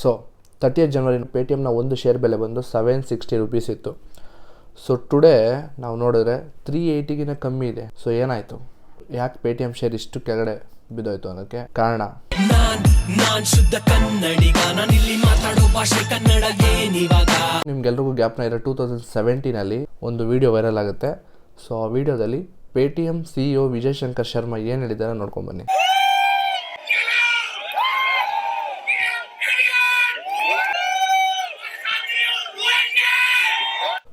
So 30th ಜನವರಿ ಪೇಟಿಎಮ್ನ ಒಂದು share ಬೆಲೆ ಬಂದು 760 ರುಪೀಸ್ ಇತ್ತು. ಸೊ ಟುಡೇ ನಾವು ನೋಡಿದ್ರೆ 380ಗಿನ ಕಮ್ಮಿ ಇದೆ. ಸೊ ಏನಾಯಿತು, ಯಾಕೆ ಪೇಟಿಎಮ್ ಶೇರ್ ಇಷ್ಟು ಕೆಳಗಡೆ ಬಿದ್ದೋಯ್ತು ಅನ್ನೋಕ್ಕೆ ಕಾರಣ ನಿಮ್ಗೆಲ್ರಿಗೂ ಗ್ಯಾಪ್ನ ಇರೋ 2017 ಒಂದು ವಿಡಿಯೋ ವೈರಲ್ ಆಗುತ್ತೆ. ಸೊ ಆ ವಿಡಿಯೋದಲ್ಲಿ ಪೇಟಿಎಮ್ CEO ವಿಜಯ್ ಶಂಕರ್ ಶರ್ಮಾ ಏನು ಹೇಳಿದ್ದಾರೆ ನೋಡ್ಕೊಂಡ್ಬನ್ನಿ.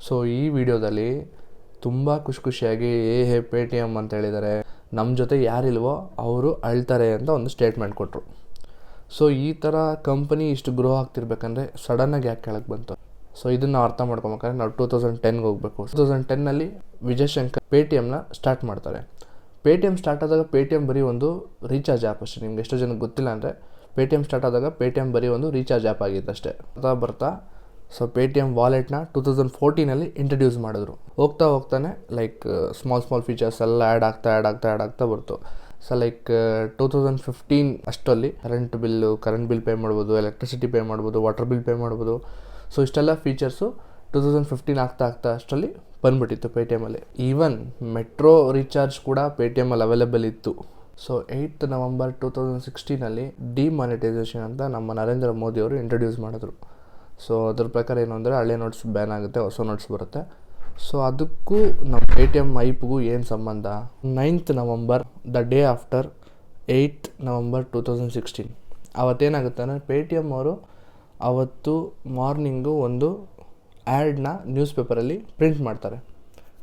ಸೊ ಈ ವಿಡಿಯೋದಲ್ಲಿ ತುಂಬ ಖುಷಿಯಾಗಿ ಹೇ ಪೇಟಿಎಮ್ ಅಂತ ಹೇಳಿದ್ದಾರೆ, ನಮ್ಮ ಜೊತೆ ಯಾರಿಲ್ವೋ ಅವರು ಅಳ್ತಾರೆ ಅಂತ ಒಂದು ಸ್ಟೇಟ್ಮೆಂಟ್ ಕೊಟ್ಟರು. ಸೊ ಈ ಥರ ಕಂಪನಿ ಇಷ್ಟು ಗ್ರೋ ಆಗ್ತಿರ್ಬೇಕಂದ್ರೆ ಸಡನ್ನಾಗಿ ಯಾಕೆ ಕೆಳಗೆ ಬಂತು? ಸೊ ಇದನ್ನು ಅರ್ಥ ಮಾಡ್ಕೊಬೇಕಾದ್ರೆ ನಾವು 2010ಗೆ ಹೋಗಬೇಕು. 2010 ವಿಜಯ್ ಶಂಕರ್ ಪೇಟಿಎಮ್ನ ಸ್ಟಾರ್ಟ್ ಮಾಡ್ತಾರೆ. ಪೇಟಿಎಮ್ ಸ್ಟಾರ್ಟ್ ಆದಾಗ ಪೇಟಿಎಮ್ ಬರೀ ಒಂದು ರೀಚಾರ್ಜ್ ಆ್ಯಪ್ ಅಷ್ಟೇ. ನಿಮ್ಗೆ ಎಷ್ಟೋ ಜನಕ್ಕೆ ಗೊತ್ತಿಲ್ಲ ಅಂದರೆ ಪೇಟಿಎಮ್ ಸ್ಟಾರ್ಟ್ ಆದಾಗ ಪೇಟಿಎಮ್ ಬರೀ ಒಂದು ರೀಚಾರ್ಜ್ ಆ್ಯಪ್ ಆಗಿತ್ತು ಅಷ್ಟೇ. ಬರ್ತಾ ಸೊ ಪೇಟಿಎಮ್ ವಾಲೆಟ್ನ 2014 ಇಂಟ್ರಡ್ಯೂಸ್ ಮಾಡಿದ್ರು. ಹೋಗ್ತಾನೆ ಲೈಕ್ ಸ್ಮಾಲ್ ಫೀಚರ್ಸ್ ಎಲ್ಲ ಆ್ಯಡ್ ಆಗ್ತಾ ಬರ್ತು. ಸೊ ಲೈಕ್ 2015 ಅಷ್ಟರಲ್ಲಿ ಕರೆಂಟ್ ಬಿಲ್ ಪೇ ಮಾಡ್ಬೋದು, ಎಲೆಕ್ಟ್ರಿಸಿಟಿ ಪೇ ಮಾಡ್ಬೋದು, ವಾಟರ್ ಬಿಲ್ ಪೇ ಮಾಡ್ಬೋದು. ಸೊ ಇಷ್ಟೆಲ್ಲ ಫೀಚರ್ಸು 2015 ಆಗ್ತಾ ಅಷ್ಟರಲ್ಲಿ ಬಂದ್ಬಿಟ್ಟಿತ್ತು ಪೇಟಿಎಮಲ್ಲಿ. ಈವನ್ ಮೆಟ್ರೋ ರೀಚಾರ್ಜ್ ಕೂಡ ಪೇಟಿಎಮಲ್ಲಿ ಅವೈಲೇಬಲ್ ಇತ್ತು. ಸೊ 8th ನವಂಬರ್ 2016 ಡಿಮಾನಿಟೈಸೇಷನ್ ಅಂತ ನಮ್ಮ ನರೇಂದ್ರ ಮೋದಿ ಅವರು ಇಂಟ್ರಡ್ಯೂಸ್ ಮಾಡಿದ್ರು. ಸೊ ಅದ್ರ ಪ್ರಕಾರ ಏನು ಅಂದರೆ ಹಳೆ ನೋಟ್ಸ್ ಬ್ಯಾನ್ ಆಗುತ್ತೆ, ಹೊಸ ನೋಟ್ಸ್ ಬರುತ್ತೆ. ಸೊ ಅದಕ್ಕೂ ನಮ್ಮ ಪೇಟಿಎಮ್ ಐಪ್ಗೂ ಏನು ಸಂಬಂಧ? 9th November the day after 8th November 2016 ಅವತ್ತೇನಾಗುತ್ತೆ ಅಂದರೆ ಪೇಟಿಎಮ್ ಅವರು ಅವತ್ತು ಮಾರ್ನಿಂಗು ಒಂದು ಆ್ಯಡ್ನ ನ್ಯೂಸ್ ಪೇಪರಲ್ಲಿ ಪ್ರಿಂಟ್ ಮಾಡ್ತಾರೆ.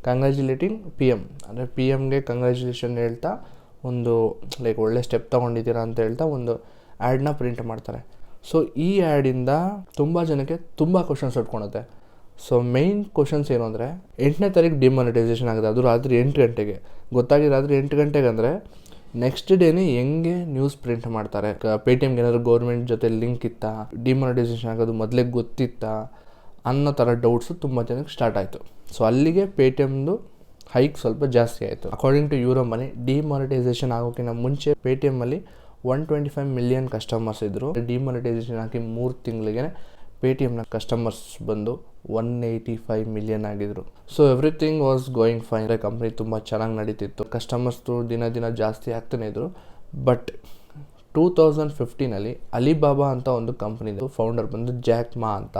ಕಂಗ್ರ್ಯಾಚುಲೇಟಿಂಗ್ PM ಅಂದರೆ PMಗೆ ಕಂಗ್ರ್ಯಾಚುಲೇಷನ್ ಹೇಳ್ತಾ ಒಂದು ಲೈಕ್ ಒಳ್ಳೆ ಸ್ಟೆಪ್ ತೊಗೊಂಡಿದ್ದೀರಾ ಅಂತ ಹೇಳ್ತಾ ಒಂದು ಆ್ಯಡ್ನ ಪ್ರಿಂಟ್ ಮಾಡ್ತಾರೆ. ಸೊ ಈ ಆ್ಯಡಿಂದ ತುಂಬ ಜನಕ್ಕೆ ತುಂಬ ಕ್ವಶನ್ಸ್ ಇಟ್ಕೊಳುತ್ತೆ. ಸೊ ಮೇಯ್ನ್ ಕ್ವಶನ್ಸ್ ಏನು ಅಂದರೆ 8ನೇ ತಾರೀಕು ಡಿಮಾನಿಟೈಸೇಷನ್ ಆಗಿದೆ, ಅದು ರಾತ್ರಿ 8 ಗಂಟೆಗೆ ಗೊತ್ತಾಗಿ. ರಾತ್ರಿ 8 ಗಂಟೆಗೆ ಅಂದರೆ ನೆಕ್ಸ್ಟ್ ಡೇನೇ ಹೆಂಗೆ ನ್ಯೂಸ್ ಪ್ರಿಂಟ್ ಮಾಡ್ತಾರೆ? ಪೇಟಿಎಮ್ಗೆ ಏನಾದರೂ ಗೌರ್ಮೆಂಟ್ ಜೊತೆ ಲಿಂಕ್ ಇತ್ತಾ, ಡಿಮಾನಿಟೈಸೇಷನ್ ಆಗೋದು ಮೊದಲೇ ಗೊತ್ತಿತ್ತಾ ಅನ್ನೋ ಥರ ಡೌಟ್ಸು ತುಂಬ ಜನಕ್ಕೆ ಸ್ಟಾರ್ಟ್ ಆಯಿತು. ಸೊ ಅಲ್ಲಿಗೆ ಪೇಟಿಎಮ್ದು ಹೈಕ್ ಸ್ವಲ್ಪ ಜಾಸ್ತಿ ಆಯಿತು. According to Euromoney, demonetisation ಆಗೋಕ್ಕಿಂತ ಮುಂಚೆ ಪೇಟಿಎಮ್ಮಲ್ಲಿ 125 ಮಿಲಿಯನ್ ಕಸ್ಟಮರ್ಸ್ ಇದ್ದರು. ಡಿಮಾನಿಟೈಸೇಷನ್ ಹಾಕಿ 3 ತಿಂಗಳಿಗೆ ಪೇಟಿಎಮ್ನ ಕಸ್ಟಮರ್ಸ್ ಬಂದು 185 ಮಿಲಿಯನ್ ಆಗಿದ್ರು. So everything was going fine. Company ತುಂಬ ಚೆನ್ನಾಗಿ ನಡೀತಿತ್ತು, ಕಸ್ಟಮರ್ಸ್ದು ದಿನ ಜಾಸ್ತಿ ಆಗ್ತಾನೆ ಇದ್ರು. ಬಟ್ 2015 ಅಲಿಬಾಬಾ ಅಂತ ಒಂದು ಕಂಪ್ನಿದು ಫೌಂಡರ್ ಬಂದು ಜಾಕ್ ಮಾ ಅಂತ.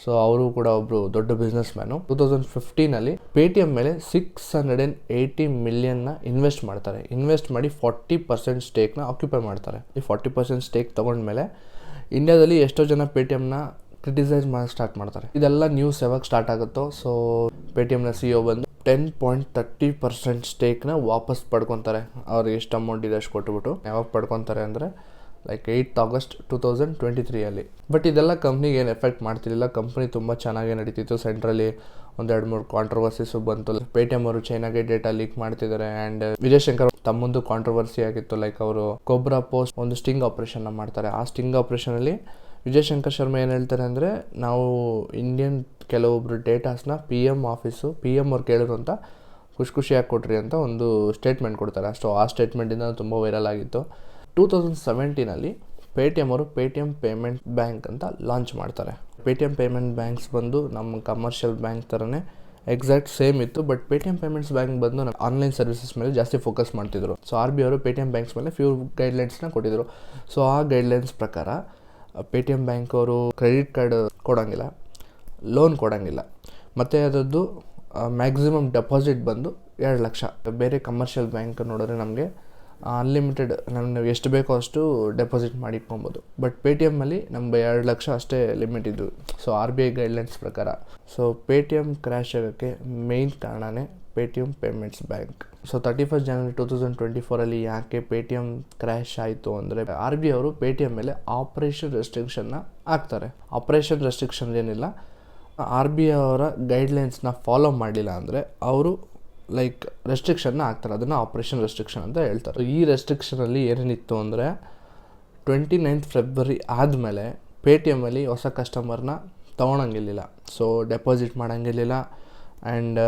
ಸೊ ಅವರು ಕೂಡ ಒಬ್ಬರು ದೊಡ್ಡ ಬಿಸ್ನೆಸ್ ಮ್ಯಾನು. 2015 ಪೇಟಿಎಮ್ ಮೇಲೆ 680 ಮಿಲಿಯನ್ನ ಇನ್ವೆಸ್ಟ್ ಮಾಡ್ತಾರೆ. ಇನ್ವೆಸ್ಟ್ ಮಾಡಿ 40% ಸ್ಟೇಕ್ನ ಆಕ್ಯುಪೈ ಮಾಡ್ತಾರೆ. ಈ 40% ಸ್ಟೇಕ್ ತೊಗೊಂಡ್ಮೇಲೆ ಇಂಡಿಯಾದಲ್ಲಿ ಎಷ್ಟೋ ಜನ ಪೇಟಿಎಮ್ನ ಕ್ರಿಟಿಸೈಸ್ ಮಾಡಿ ಸ್ಟಾರ್ಟ್ ಮಾಡ್ತಾರೆ. ಇದೆಲ್ಲ ನ್ಯೂಸ್ ಯಾವಾಗ ಸ್ಟಾರ್ಟ್ ಆಗುತ್ತೋ ಸೊ ಪೇಟಿಎಮ್ನ CEO ಬಂದು 10.30% ಸ್ಟೇಕ್ನ ವಾಪಸ್ ಪಡ್ಕೊತಾರೆ. ಅವ್ರಿಗೆ ಎಷ್ಟು ಅಮೌಂಟ್ ಇದೆ ಅಷ್ಟು ಕೊಟ್ಬಿಟ್ಟು. ಯಾವಾಗ ಪಡ್ಕೊತಾರೆ ಅಂದರೆ ಲೈಕ್ 8th August 2023. ಬಟ್ ಇದೆಲ್ಲ ಕಂಪ್ನಿಗೆ ಏನು ಎಫೆಕ್ಟ್ ಮಾಡ್ತಿರಲಿಲ್ಲ. ಕಂಪ್ನಿ ತುಂಬ ಚೆನ್ನಾಗೇ ನಡೀತಿತ್ತು. ಸೆಂಟ್ರಲ್ಲಿ 1-2-3 ಕಾಂಟ್ರವರ್ಸೀಸು ಬಂತು. ಪೇಟಿಎಮ್ ಅವರು ಚೈನಾಗೆ ಡೇಟಾ ಲೀಕ್ ಮಾಡ್ತಿದ್ದಾರೆ. ಆ್ಯಂಡ್ ವಿಜಯ್ ಶಂಕರ್ ತಮ್ಮೊಂದು ಕಾಂಟ್ರವರ್ಸಿ ಆಗಿತ್ತು. ಲೈಕ್ ಅವರು ಕೊಬ್ರಾ ಪೋಸ್ಟ್ ಒಂದು ಸ್ಟಿಂಗ್ ಆಪ್ರೇಷನ್ನ ಮಾಡ್ತಾರೆ. ಆ ಸ್ಟಿಂಗ್ ಆಪ್ರೇಷನಲ್ಲಿ ವಿಜಯ್ ಶಂಕರ್ ಶರ್ಮಾ ಏನು ಹೇಳ್ತಾರೆ ಅಂದರೆ, ನಾವು ಇಂಡಿಯನ್ ಕೆಲವೊಬ್ಬರು ಡೇಟಾಸ್ನ PM ಅವ್ರು ಕೇಳಿದ್ರು ಅಂತ ಖುಷಿಯಾಗಿ ಕೊಟ್ರಿ ಅಂತ ಒಂದು ಸ್ಟೇಟ್ಮೆಂಟ್ ಕೊಡ್ತಾರೆ. ಅಷ್ಟು ಆ ಸ್ಟೇಟ್ಮೆಂಟಿಂದ ತುಂಬ ವೈರಲ್ ಆಗಿತ್ತು. 2017 ಪೇಟಿಎಮ್ ಅವರು ಪೇಟಿಎಮ್ ಪೇಮೆಂಟ್ ಬ್ಯಾಂಕ್ ಅಂತ ಲಾಂಚ್ ಮಾಡ್ತಾರೆ. ಪೇಟಿಎಮ್ ಪೇಮೆಂಟ್ ಬ್ಯಾಂಕ್ಸ್ ಬಂದು ನಮ್ಮ ಕಮರ್ಷಿಯಲ್ ಬ್ಯಾಂಕ್ ಥರನೇ ಎಕ್ಸಾಕ್ಟ್ ಸೇಮ್ ಇತ್ತು. ಬಟ್ ಪೇಟಿಎಮ್ ಪೇಮೆಂಟ್ಸ್ ಬ್ಯಾಂಕ್ ಬಂದು ಆನ್ಲೈನ್ ಸರ್ವಿಸಸ್ ಮೇಲೆ ಜಾಸ್ತಿ ಫೋಕಸ್ ಮಾಡ್ತಿದ್ರು. ಸೊ RBI ಅವರು ಪೇಟಿಎಮ್ ಬ್ಯಾಂಕ್ಸ್ ಮೇಲೆ ಫ್ಯೂ ಗೈಡ್ಲೈನ್ಸ್ನ ಕೊಟ್ಟಿದ್ರು. ಸೊ ಆ ಗೈಡ್ಲೈನ್ಸ್ ಪ್ರಕಾರ ಪೇಟಿಎಮ್ ಬ್ಯಾಂಕ್ ಅವರು ಕ್ರೆಡಿಟ್ ಕಾರ್ಡ್ ಕೊಡೋಂಗಿಲ್ಲ, ಲೋನ್ ಕೊಡೋಂಗಿಲ್ಲ, ಮತ್ತು ಅದರದ್ದು ಮ್ಯಾಕ್ಸಿಮಮ್ ಡೆಪಾಸಿಟ್ ಬಂದು 2 ಲಕ್ಷ. ಬೇರೆ ಕಮರ್ಷಿಯಲ್ ಬ್ಯಾಂಕ್ ನೋಡಿದ್ರೆ ನಮಗೆ ಅನ್ಲಿಮಿಟೆಡ್ ನಮ್ಗೆ ಎಷ್ಟು ಬೇಕೋ ಅಷ್ಟು ಡೆಪಾಸಿಟ್ ಮಾಡಿಟ್ಕೊಬೋದು. ಬಟ್ ಪೇಟಿಎಮ್ಮಲ್ಲಿ ನಮಗೆ 2 ಲಕ್ಷ ಅಷ್ಟೇ ಲಿಮಿಟ್ ಇದ್ದು. ಸೊ RBI ಗೈಡ್ಲೈನ್ಸ್ ಪ್ರಕಾರ. ಸೊ ಪೇಟಿಎಮ್ ಕ್ರ್ಯಾಶ್ ಆಗೋಕ್ಕೆ ಮೇಯ್ನ್ ಕಾರಣನೇ Paytm payments bank. So 31st January 2024 ಯಾಕೆ ಪೇಟಿಎಮ್ ಕ್ರ್ಯಾಶ್ ಆಯಿತು ಅಂದರೆ RBI ಅವರು ಪೇಟಿಎಮ್ ಮೇಲೆ ಆಪರೇಷನ್ ರೆಸ್ಟ್ರಿಕ್ಷನ್ನ ಹಾಕ್ತಾರೆ. ಆಪರೇಷನ್ ರೆಸ್ಟ್ರಿಕ್ಷನ್ ಏನಿಲ್ಲ, RBI ಅವರ ಗೈಡ್ಲೈನ್ಸ್ನ ಫಾಲೋ ಮಾಡಲಿಲ್ಲ ಅಂದರೆ ಅವರು ಲೈಕ್ ರೆಸ್ಟ್ರಿಕ್ಷನ್ನ ಹಾಕ್ತಾರೆ. ಅದನ್ನು ಆಪರೇಷನ್ ರೆಸ್ಟ್ರಿಕ್ಷನ್ ಅಂತ ಹೇಳ್ತಾರೆ. ಈ ರೆಸ್ಟ್ರಿಕ್ಷನಲ್ಲಿ ಏನೇನಿತ್ತು ಅಂದರೆ 29th February ಆದಮೇಲೆ ಪೇಟಿಎಮ್ಮಲ್ಲಿ ಹೊಸ ಕಸ್ಟಮರ್ನ ತೊಗೊಳಂಗಿಲ್ಲ. ಸೊ ಡೆಪಾಸಿಟ್ ಮಾಡೋಂಗಿಲ್ಲ ಆ್ಯಂಡ್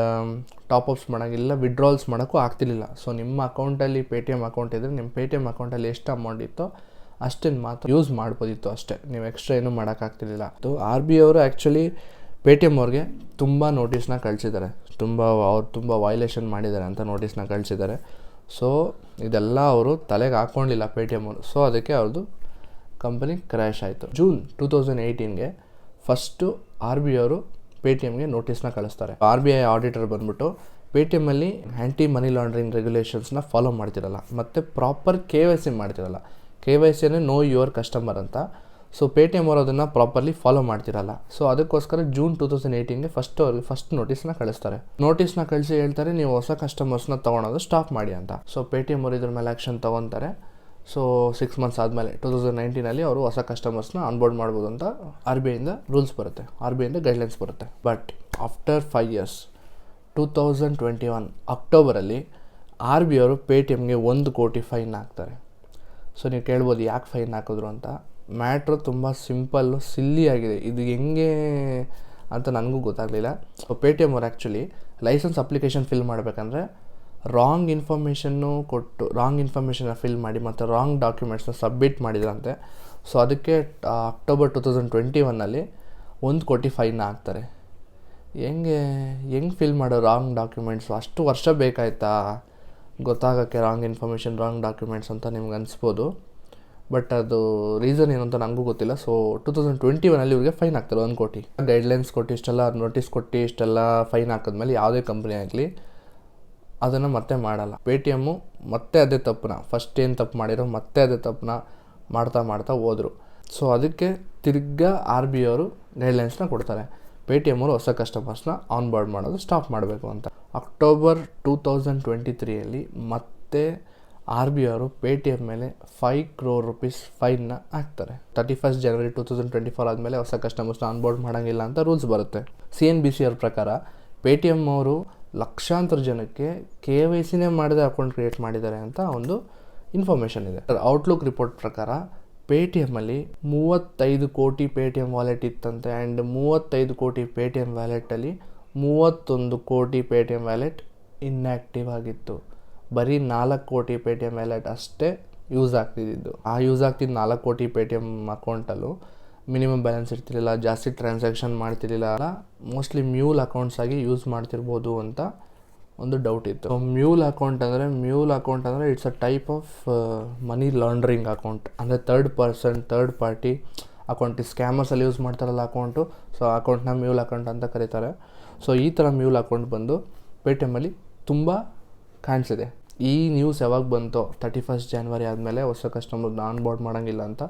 ಟಾಪಪ್ಸ್ ಮಾಡೋಂಗಿಲ್ಲ, ವಿಡ್ರಾಲ್ಸ್ ಮಾಡೋಕ್ಕೂ ಆಗ್ತಿರ್ಲಿಲ್ಲ. ಸೊ ನಿಮ್ಮ ಅಕೌಂಟಲ್ಲಿ ಪೇಟಿಎಮ್ ಅಕೌಂಟ್ ಇದ್ದರೆ ನಿಮ್ಮ ಪೇಟಿಎಮ್ ಅಕೌಂಟಲ್ಲಿ ಎಷ್ಟು ಅಮೌಂಟ್ ಇತ್ತೋ ಅಷ್ಟೇನು ಮಾತ್ರ ಯೂಸ್ ಮಾಡ್ಬೋದಿತ್ತು ಅಷ್ಟೇ, ನೀವು ಎಕ್ಸ್ಟ್ರಾ ಏನೂ ಮಾಡೋಕ್ಕಾಗ್ತಿರ್ಲಿಲ್ಲ. ಆರ್ ಬಿ ಐ ಅವರು ಆ್ಯಕ್ಚುಲಿ ಪೇಟಿಎಮ್ ಅವ್ರಿಗೆ ತುಂಬ ನೋಟಿಸ್ನ ಕಳಿಸಿದ್ದಾರೆ, ಅವ್ರು ತುಂಬ ವೈಲೇಷನ್ ಮಾಡಿದ್ದಾರೆ ಅಂತ ನೋಟಿಸ್ನ ಕಳಿಸಿದ್ದಾರೆ. ಸೊ ಇದೆಲ್ಲ ಅವರು ತಲೆಗೆ ಹಾಕ್ಕೊಂಡಿಲ್ಲ ಪೇಟಿಎಮ್ ಅವರು. ಸೊ ಅದಕ್ಕೆ ಅವ್ರದ್ದು ಕಂಪನಿ ಕ್ರ್ಯಾಶ್ ಆಯಿತು. ಜೂನ್ 2018ಗೆ ಫಸ್ಟು ಆರ್ ಬಿ ಐ ಅವರು ಪೇಟಿಎಮ್ಗೆ ನೋಟಿಸ್ನ ಕಳಿಸ್ತಾರೆ. ಆರ್ ಬಿ ಐ ಆಡಿಟರ್ ಬಂದ್ಬಿಟ್ಟು ಪೇಟಿಎಮ್ಮಲ್ಲಿ ಆ್ಯಂಟಿ ಮನಿ ಲಾಂಡ್ರಿಂಗ್ ರೆಗ್ಯುಲೇಷನ್ಸ್ನ ಫಾಲೋ ಮಾಡ್ತಿರಲ್ಲ ಮತ್ತು ಪ್ರಾಪರ್ KYC ಮಾಡ್ತಿರಲ್ಲ. KYC ಅಂದರೆ ನೋ ಯುವರ್ ಕಸ್ಟಮರ್ ಅಂತ. ಸೊ ಪೇಟಿಎಮ್ ಅವರು ಅದನ್ನು ಪ್ರಾಪರ್ಲಿ ಫಾಲೋ ಮಾಡ್ತಿರಲ್ಲ. ಸೊ ಅದಕ್ಕೋಸ್ಕರ ಜೂನ್ 2018ಗೆ ಫಸ್ಟ್ ನೋಟಿಸ್ನ ಕಳಿಸ್ತಾರೆ. ನೋಟಿಸ್ನ ಕಳಿಸಿ ಹೇಳ್ತಾರೆ, ನೀವು ಹೊಸ ಕಸ್ಟಮರ್ಸ್ನ ತೊಗೊಳೋದು ಸ್ಟಾಪ್ ಮಾಡಿ ಅಂತ. ಸೊ ಪೇಟಿಎಮ್ ಅವರು ಇದ್ರ ಮೇಲೆ ಆ್ಯಕ್ಷನ್ ತೊಗೊತಾರೆ. ಸೊ 6 months ಆದಮೇಲೆ 2019 ಅವರು ಹೊಸ ಕಸ್ಟಮರ್ಸ್ನ ಆನ್ಬೋರ್ಡ್ ಮಾಡ್ಬೋದು ಅಂತ ಆರ್ ಬಿ ಐಯಿಂದ ರೂಲ್ಸ್ ಬರುತ್ತೆ, ಆರ್ ಬಿ ಐಯಿಂದ ಗೈಡ್ಲೈನ್ಸ್ ಬರುತ್ತೆ. ಬಟ್ ಆಫ್ಟರ್ 5 years 2021 ಅಕ್ಟೋಬರಲ್ಲಿ ಆರ್ ಬಿ ಐ ಅವರು ಪೇಟಿಎಮ್ಗೆ 1 ಕೋಟಿ ಫೈನ್ ಹಾಕ್ತಾರೆ. ಸೊ ನೀವು ಕೇಳ್ಬೋದು ಯಾಕೆ ಫೈನ್ ಹಾಕಿದ್ರು ಅಂತ. ಮ್ಯಾಟ್ರು ತುಂಬ ಸಿಂಪಲ್ಲು, ಸಿಲ್ಲಿ ಆಗಿದೆ. ಇದು ಹೆಂಗೆ ಅಂತ ನನಗೂ ಗೊತ್ತಾಗಲಿಲ್ಲ. ಸೊ ಪೇಟಿಎಮ್ ಅವರು ಆ್ಯಕ್ಚುಲಿ ಲೈಸೆನ್ಸ್ ಅಪ್ಲಿಕೇಶನ್ ಫಿಲ್ ಮಾಡಬೇಕಂದ್ರೆ ರಾಂಗ್ ಇನ್ಫಾರ್ಮೇಷನ್ನ ಫಿಲ್ ಮಾಡಿ ಮತ್ತು ರಾಂಗ್ ಡಾಕ್ಯುಮೆಂಟ್ಸ್ನ ಸಬ್ಮಿಟ್ ಮಾಡಿದ್ರಂತೆ. ಸೊ ಅದಕ್ಕೆ ಅಕ್ಟೋಬರ್ 2021 1 ಕೋಟಿ ಫೈನ್ನ ಹಾಕ್ತಾರೆ. ಹೆಂಗೆ ಫಿಲ್ ಮಾಡೋ ರಾಂಗ್ ಡಾಕ್ಯುಮೆಂಟ್ಸು? ಅಷ್ಟು ವರ್ಷ ಬೇಕಾಯ್ತಾ ಗೊತ್ತಾಗೋಕ್ಕೆ ರಾಂಗ್ ಇನ್ಫಾರ್ಮೇಷನ್, ರಾಂಗ್ ಡಾಕ್ಯುಮೆಂಟ್ಸ್ ಅಂತ ನಿಮ್ಗೆ ಅನಿಸ್ಬೋದು. ಬಟ್ ಅದು ರೀಸನ್ ಏನು ಅಂತ ನನಗೂ ಗೊತ್ತಿಲ್ಲ. ಸೊ 2021 ಇವ್ರಿಗೆ ಫೈನ್ ಹಾಕ್ತಾರೆ 1 ಕೋಟಿ. ಗೈಡ್ಲೈನ್ಸ್ ಕೊಟ್ಟು ಇಷ್ಟೆಲ್ಲ ನೋಟಿಸ್ ಕೊಟ್ಟು ಇಷ್ಟೆಲ್ಲ ಫೈನ್ ಹಾಕಿದ್ಮೇಲೆ ಯಾವುದೇ ಕಂಪ್ನಿ ಆಗಲಿ ಅದನ್ನು ಮತ್ತೆ ಮಾಡಲ್ಲ. ಪೇಟಿಎಮ್ಮು ಮತ್ತೆ ಅದೇ ತಪ್ಪನ್ನ, ಫಸ್ಟ್ ಏನು ತಪ್ಪು ಮಾಡಿರೋ ಮತ್ತೆ ಅದೇ ತಪ್ಪನ್ನ ಮಾಡ್ತಾ ಹೋದರು. ಸೊ ಅದಕ್ಕೆ ತಿರ್ಗಾ ಆರ್ ಬಿ ಐ ಅವರು ಗೈಡ್ಲೈನ್ಸ್ನ ಕೊಡ್ತಾರೆ, ಪೇಟಿಎಮ್ ಅವರು ಹೊಸ ಕಸ್ಟಮರ್ಸ್ನ ಆನ್ಬೋರ್ಡ್ ಮಾಡೋದು ಸ್ಟಾಪ್ ಮಾಡಬೇಕು ಅಂತ. ಅಕ್ಟೋಬರ್ 2023 ಮತ್ತೆ ಆರ್ ಬಿ ಐ ಅವರು ಪೇಟಿಎಮ್ ಮೇಲೆ 5 crore rupees ಫೈನ್ನ ಹಾಕ್ತಾರೆ. 31st January 2024 ಆದಮೇಲೆ ಹೊಸ ಕಸ್ಟಮರ್ಸ್ನ ಆನ್ಬೋರ್ಡ್ ಮಾಡೋಂಗಿಲ್ಲ ಅಂತ ರೂಲ್ಸ್ ಬರುತ್ತೆ. CNBC ಅವ್ರ ಪ್ರಕಾರ ಪೇಟಿಎಮ್ ಅವರು ಲಕ್ಷಾಂತರ ಜನಕ್ಕೆ KYCನೇ ಮಾಡದೆ ಅಕೌಂಟ್ ಕ್ರಿಯೇಟ್ ಮಾಡಿದ್ದಾರೆ ಅಂತ ಒಂದು ಇನ್ಫಾರ್ಮೇಷನ್ ಇದೆ. ಔಟ್ಲುಕ್ ರಿಪೋರ್ಟ್ ಪ್ರಕಾರ ಪೇಟಿಎಮ್ಮಲ್ಲಿ 35 ಕೋಟಿ ಪೇಟಿಎಮ್ ವ್ಯಾಲೆಟ್ ಇತ್ತಂತೆ. ಆ್ಯಂಡ್ 35 ಕೋಟಿ ಪೇಟಿಎಮ್ ವ್ಯಾಲೆಟಲ್ಲಿ 31 ಕೋಟಿ ಪೇಟಿಎಮ್ ವ್ಯಾಲೆಟ್ ಇನ್ಆ್ಯಕ್ಟಿವ್ ಆಗಿತ್ತು. ಬರೀ 4 ಕೋಟಿ ಪೇಟಿಎಮ್ ವ್ಯಾಲೆಟ್ ಅಷ್ಟೇ ಯೂಸ್ ಆಗ್ತಿದ್ದು. ಆ ಯೂಸ್ ಆಗ್ತಿದ್ದು 4 ಕೋಟಿ ಪೇಟಿಎಮ್ ಅಕೌಂಟಲ್ಲೂ ಮಿನಿಮಮ್ ಬ್ಯಾಲೆನ್ಸ್ ಇರ್ತಿರಲಿಲ್ಲ, ಜಾಸ್ತಿ ಟ್ರಾನ್ಸಾಕ್ಷನ್ ಮಾಡ್ತಿರಲಿಲ್ಲ. ಮೋಸ್ಟ್ಲಿ ಮ್ಯೂಲ್ ಅಕೌಂಟ್ಸ್ ಆಗಿ ಯೂಸ್ ಮಾಡ್ತಿರ್ಬೋದು ಅಂತ ಒಂದು ಡೌಟ್ ಇತ್ತು. ಮ್ಯೂಲ್ ಅಕೌಂಟ್ ಅಂದರೆ it's a type of money laundering account. ಅಂದರೆ ಥರ್ಡ್ ಪಾರ್ಟಿ ಅಕೌಂಟ್. ಸ್ಕ್ಯಾಮರ್ಸಲ್ಲಿ ಯೂಸ್ ಮಾಡ್ತಾರಲ್ಲ ಅಕೌಂಟು, ಸೊ ಅಕೌಂಟ್ನ ಮ್ಯೂಲ್ ಅಕೌಂಟ್ ಅಂತ ಕರೀತಾರೆ. ಸೊ ಈ ಥರ ಮ್ಯೂಲ್ ಅಕೌಂಟ್ ಬಂದು ಪೇಟಿಎಮ್ಮಲ್ಲಿ ತುಂಬ ಕಾಣಿಸಿದೆ. ಈ ನ್ಯೂಸ್ ಯಾವಾಗ ಬಂತೋ 31st January ಆದಮೇಲೆ ಹೊಸ ಕಸ್ಟಮರ್ನ ಆನ್ಬೋರ್ಡ್ ಮಾಡೋಂಗಿಲ್ಲ ಅಂತ.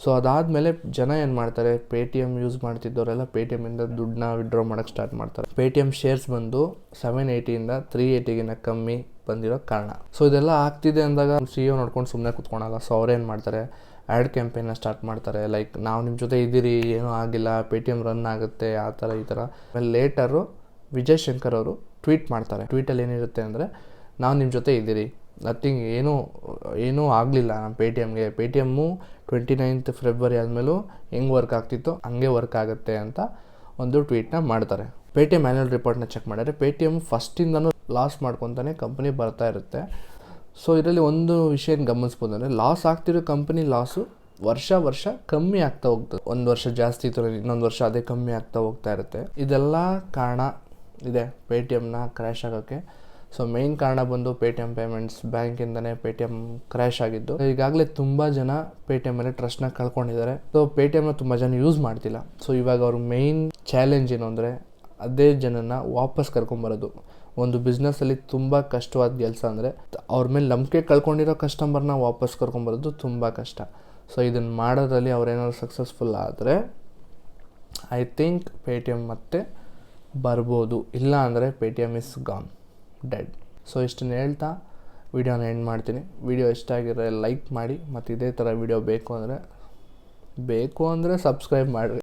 ಸೊ ಅದಾದಮೇಲೆ ಜನ ಏನು ಮಾಡ್ತಾರೆ, ಪೇಟಿಎಮ್ ಯೂಸ್ ಮಾಡ್ತಿದ್ದವರೆಲ್ಲ ಪೇಟಿಎಮ್ಮಿಂದ ದುಡ್ಡನ್ನ ವಿಡ್ರಾ ಮಾಡೋಕ್ಕೆ ಸ್ಟಾರ್ಟ್ ಮಾಡ್ತಾರೆ. ಪೇಟಿಎಮ್ ಶೇರ್ಸ್ ಬಂದು 780 380 ಕಮ್ಮಿ ಬಂದಿರೋ ಕಾರಣ. ಸೊ ಇದೆಲ್ಲ ಆಗ್ತಿದೆ ಅಂದಾಗ CEO ನೋಡ್ಕೊಂಡು ಸುಮ್ಮನೆ ಕೂತ್ಕೊಳಲ್ಲ. ಸೊ ಅವ್ರೇನು ಮಾಡ್ತಾರೆ, ಆ್ಯಡ್ ಕ್ಯಾಂಪೇನ್ನ ಸ್ಟಾರ್ಟ್ ಮಾಡ್ತಾರೆ. ಲೈಕ್ ನಾವು ನಿಮ್ಮ ಜೊತೆ ಇದ್ದೀರಿ, ಏನೂ ಆಗಿಲ್ಲ, ಪೇಟಿಎಮ್ ರನ್ ಆಗುತ್ತೆ, ಆ ಥರ ಈ ಥರ. ಆಮೇಲೆ ಲೇಟರು ವಿಜಯ್ ಶಂಕರ್ ಅವರು ಟ್ವೀಟ್ ಮಾಡ್ತಾರೆ. ಟ್ವೀಟಲ್ಲಿ ಏನಿರುತ್ತೆ ಅಂದರೆ, ನಾವು ನಿಮ್ಮ ಜೊತೆ ಇದ್ದೀರಿ, ನಥಿಂಗ್, ಏನೂ ಆಗಲಿಲ್ಲ ನಮ್ಮ ಪೇಟಿಎಮ್ಮು 29th February ಆದಮೇಲೂ ಹೆಂಗೆ ವರ್ಕ್ ಆಗ್ತಿತ್ತು ಹಂಗೆ ವರ್ಕ್ ಆಗುತ್ತೆ ಅಂತ ಒಂದು ಟ್ವೀಟ್ನ ಮಾಡ್ತಾರೆ. ಪೇಟಿಎಮ್ ಆ್ಯನ್ಯುವಲ್ ರಿಪೋರ್ಟ್ನ ಚೆಕ್ ಮಾಡಿದ್ರೆ ಪೇಟಿಎಮ್ ಫಸ್ಟಿಂದನೂ ಲಾಸ್ ಮಾಡ್ಕೊತಾನೆ ಕಂಪನಿ ಬರ್ತಾ ಇರುತ್ತೆ. ಸೊ ಇದರಲ್ಲಿ ಒಂದು ವಿಷಯ ಗಮನಿಸ್ಬೋದು ಅಂದರೆ, ಲಾಸ್ ಆಗ್ತಿರೋ ಕಂಪನಿ ಲಾಸು ವರ್ಷ ಕಮ್ಮಿ ಆಗ್ತಾ ಹೋಗ್ತದೆ. ಒಂದು ವರ್ಷ ಜಾಸ್ತಿ ಇತ್ತು, ಇನ್ನೊಂದು ವರ್ಷ ಅದೇ ಕಮ್ಮಿ ಆಗ್ತಾ ಹೋಗ್ತಾ ಇರುತ್ತೆ. ಇದೆಲ್ಲ ಕಾರಣ ಇದೆ ಪೇಟಿಎಮ್ನ ಕ್ರ್ಯಾಶ್ ಆಗೋಕ್ಕೆ. ಸೊ ಮೇಯ್ನ್ ಕಾರಣ ಬಂದು ಪೇಟಿಎಮ್ ಪೇಮೆಂಟ್ಸ್ ಬ್ಯಾಂಕಿಂದನೇ ಪೇಟಿಎಮ್ ಕ್ರ್ಯಾಶ್ ಆಗಿದ್ದು. ಈಗಾಗಲೇ ತುಂಬ ಜನ ಪೇಟಿಎಮ್ ಮೇಲೆ ಟ್ರಸ್ಟ್ನ ಕಳ್ಕೊಂಡಿದ್ದಾರೆ. ಸೊ ಪೇಟಿಎಮ್ನ ತುಂಬ ಜನ ಯೂಸ್ ಮಾಡ್ತಿಲ್ಲ. ಸೊ ಇವಾಗ ಅವ್ರ ಮೇಯ್ನ್ ಚಾಲೆಂಜ್ ಏನು ಅಂದರೆ, ಅದೇ ಜನನ ವಾಪಸ್ ಕರ್ಕೊಂಬರೋದು. ಒಂದು ಬಿಸ್ನೆಸ್ಸಲ್ಲಿ ತುಂಬ ಕಷ್ಟವಾದ ಕೆಲಸ ಅಂದರೆ, ಅವ್ರ ಮೇಲೆ ನಂಬಿಕೆ ಕಳ್ಕೊಂಡಿರೋ ಕಸ್ಟಮರ್ನ ವಾಪಸ್ ಕರ್ಕೊಂಬರೋದು ತುಂಬ ಕಷ್ಟ. ಸೊ ಇದನ್ನು ಮಾಡೋದ್ರಲ್ಲಿ ಅವ್ರೇನಾದ್ರು ಸಕ್ಸಸ್ಫುಲ್ ಆದರೆ ಐ ಥಿಂಕ್ ಪೇಟಿಎಮ್ ಮತ್ತೆ ಬರ್ಬೋದು. ಇಲ್ಲ ಅಂದರೆ Paytm is gone, dead. So ಇಷ್ಟನ್ನು ಹೇಳ್ತಾ ವಿಡಿಯೋನ ಎಂಡ್ ಮಾಡ್ತೀನಿ. ವಿಡಿಯೋ ಇಷ್ಟ ಆಗಿದ್ರೆ ಲೈಕ್ ಮಾಡಿ, ಮತ್ತು ಇದೇ ಥರ ವಿಡಿಯೋ ಬೇಕು ಅಂದರೆ ಸಬ್ಸ್ಕ್ರೈಬ್ ಮಾಡಿರಿ.